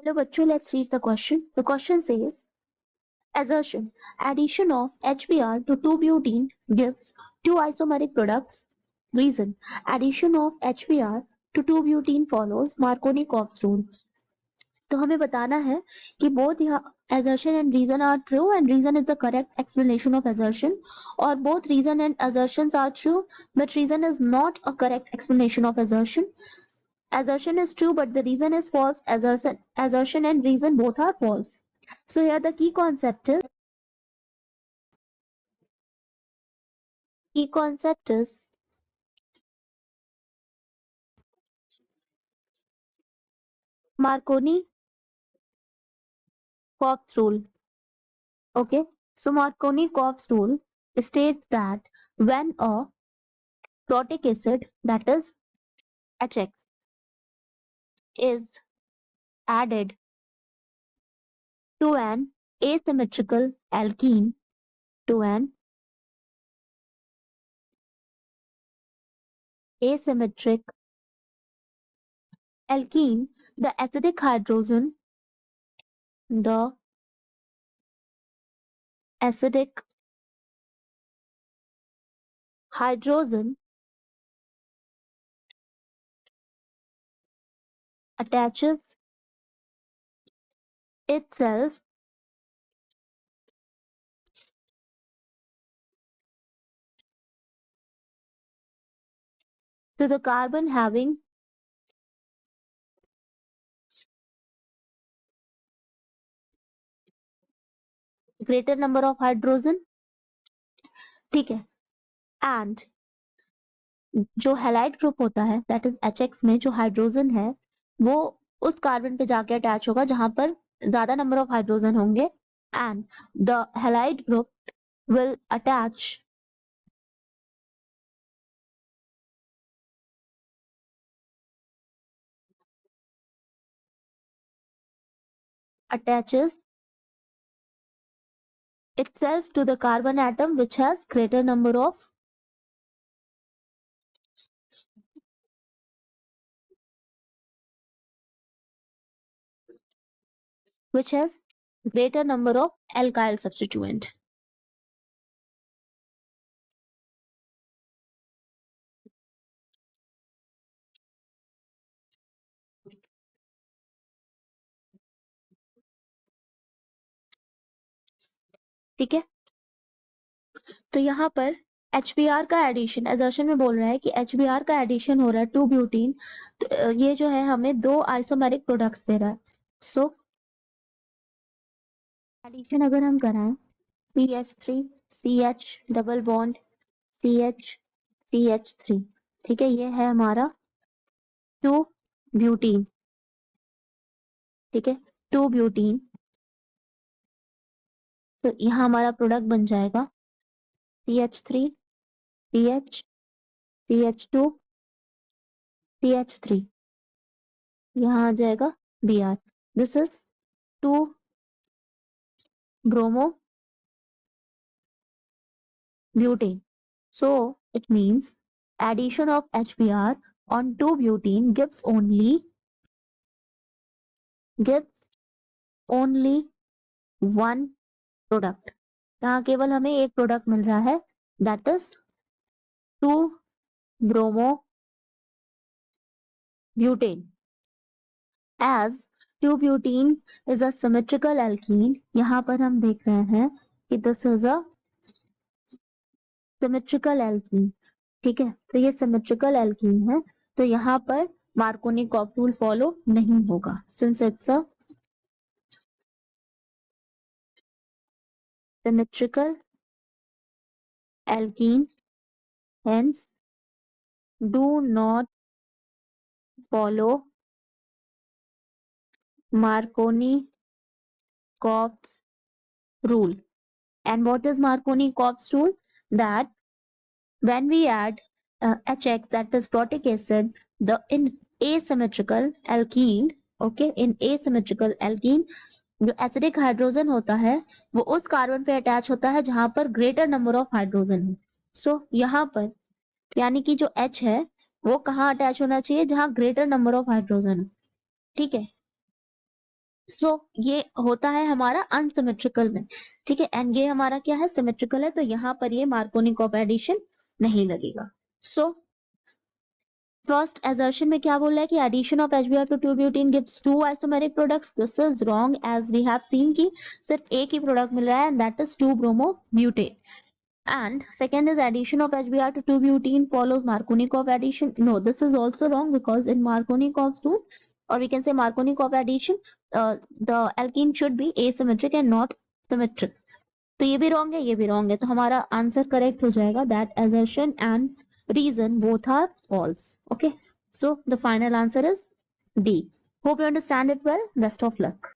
Hello, bachcho, let's read the question. The question says, assertion. Addition of HBr to 2-butene gives two isomeric products. Reason. Addition of HBr to 2-butene follows Markovnikov rule. तो हमें बताना है कि both assertion and reason are true and reason is the correct explanation of assertion, or both reason and assertions are true but reason is not a correct explanation of assertion. Assertion is true but the reason is false. Assertion and reason both are false. So here the key concept is Marconi-Fox rule. Okay, so Marconi-Fox rule states that when a protic acid, that is HX, is added to an asymmetrical alkene, to an asymmetric alkene, the acidic hydrogen, the acidic hydrogen attaches itself to the carbon having greater number of hydrogen. ठीक है, and जो halide group होता है that is HX में जो hydrogen है वो उस कार्बन पे जाके अटैच होगा जहां पर ज्यादा नंबर ऑफ हाइड्रोजन होंगे and the halide group will attaches itself to the carbon atom which has greater number of alkyl substituent. ठीक है, तो यहाँ पर HBr का एडिशन एजर्शन में बोल रहा है कि HBr का एडिशन हो रहा है 2-ब्यूटीन, तो ये जो है हमें दो आइसोमेरिक प्रोडक्ट्स दे रहा है. सो एडिशन अगर हम कराएं CH3 CH double bond CH CH3, ठीक है, ये है हमारा 2-ब्यूटीन. ठीक है, 2-ब्यूटीन. तो यहाँ हमारा प्रोडक्ट बन जाएगा CH3 CH CH2 CH3, यहाँ आ जाएगा Br. This is 2 bromo butane. So it means addition of HBr on 2-butene gives only one product. यहाँ केवल हमें एक प्रोडक्ट मिल रहा है that is 2 bromo butane. As 2-butene is a symmetrical alkene, यहाँ पर हम देख रहे हैं कि this is a symmetrical alkene. ठीक है, तो ये सिमेट्रिकल एल्कीन है, तो यहाँ पर मार्कोनी-कॉफ रूल फॉलो नहीं होगा since it's a symmetrical alkene, hence do not follow Marconi-Cox rule. And what is Marconi-Cox rule? That when we add HX, that is protic acid, in asymmetrical alkene, okay, in asymmetrical alkene, जो acidic hydrogen होता है वो उस carbon पे attach होता है जहां पर ग्रेटर नंबर ऑफ हाइड्रोजन हो. सो यहाँ पर यानी कि जो H है वो कहाँ अटैच होना चाहिए, जहां ग्रेटर नंबर ऑफ हाइड्रोजन हो. ठीक है, सो ये होता है हमारा अनसिमेट्रिकल में, ठीक है, एंड ये हमारा क्या है, सिमेट्रिकल है, तो यहाँ पर ये मार्कोनिकॉफ एडिशन नहीं लगेगा। सो फर्स्ट assertion में क्या बोल रहा है कि addition of HBr to 2-butene gives two isomeric products, this is wrong as we have seen कि सिर्फ एक ही प्रोडक्ट मिल रहा है and that is 2-bromobutane. And second is addition of HBr to 2-butene follows Markovnikov addition. No, this is also wrong because in Markovnikov's rule, or we can say Markovnikov addition, the alkene should be asymmetric and not symmetric. तो ये भी wrong है, ये भी wrong है, तो हमारा answer correct हो जाएगा. That assertion and reason both are false. Okay, so the final answer is D. Hope you understand it well. Best of luck.